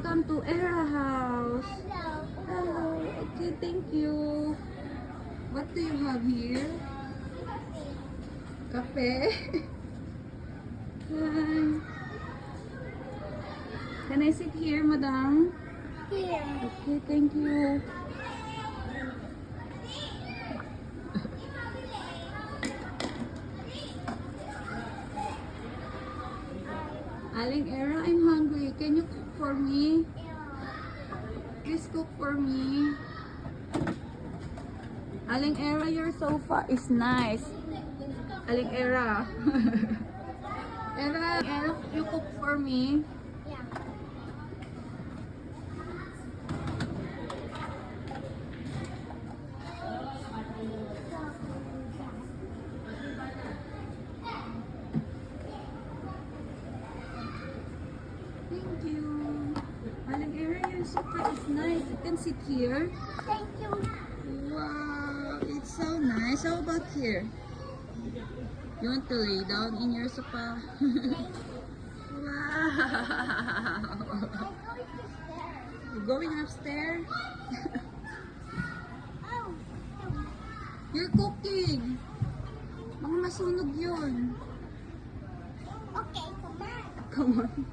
Welcome to Era House. Hello. Hello. Okay, thank you. What do you have here? Cafe. Hi. Can I sit here, madam? Here. Okay, thank you. Aling Era, I'm hungry. Can you cook for me? Please cook for me. Aling Era, your sofa is nice. Aling Era. Era, you cook for me. Yeah. Thank you. Aling Era, your sofa is nice. You can sit here. Thank you. Wow, it's so nice. How about here? You want to lay down in your sofa? Wow. I'm going to stare. You going upstairs? Oh. You're cooking. Mga masunog yun. Okay, come on. Come on.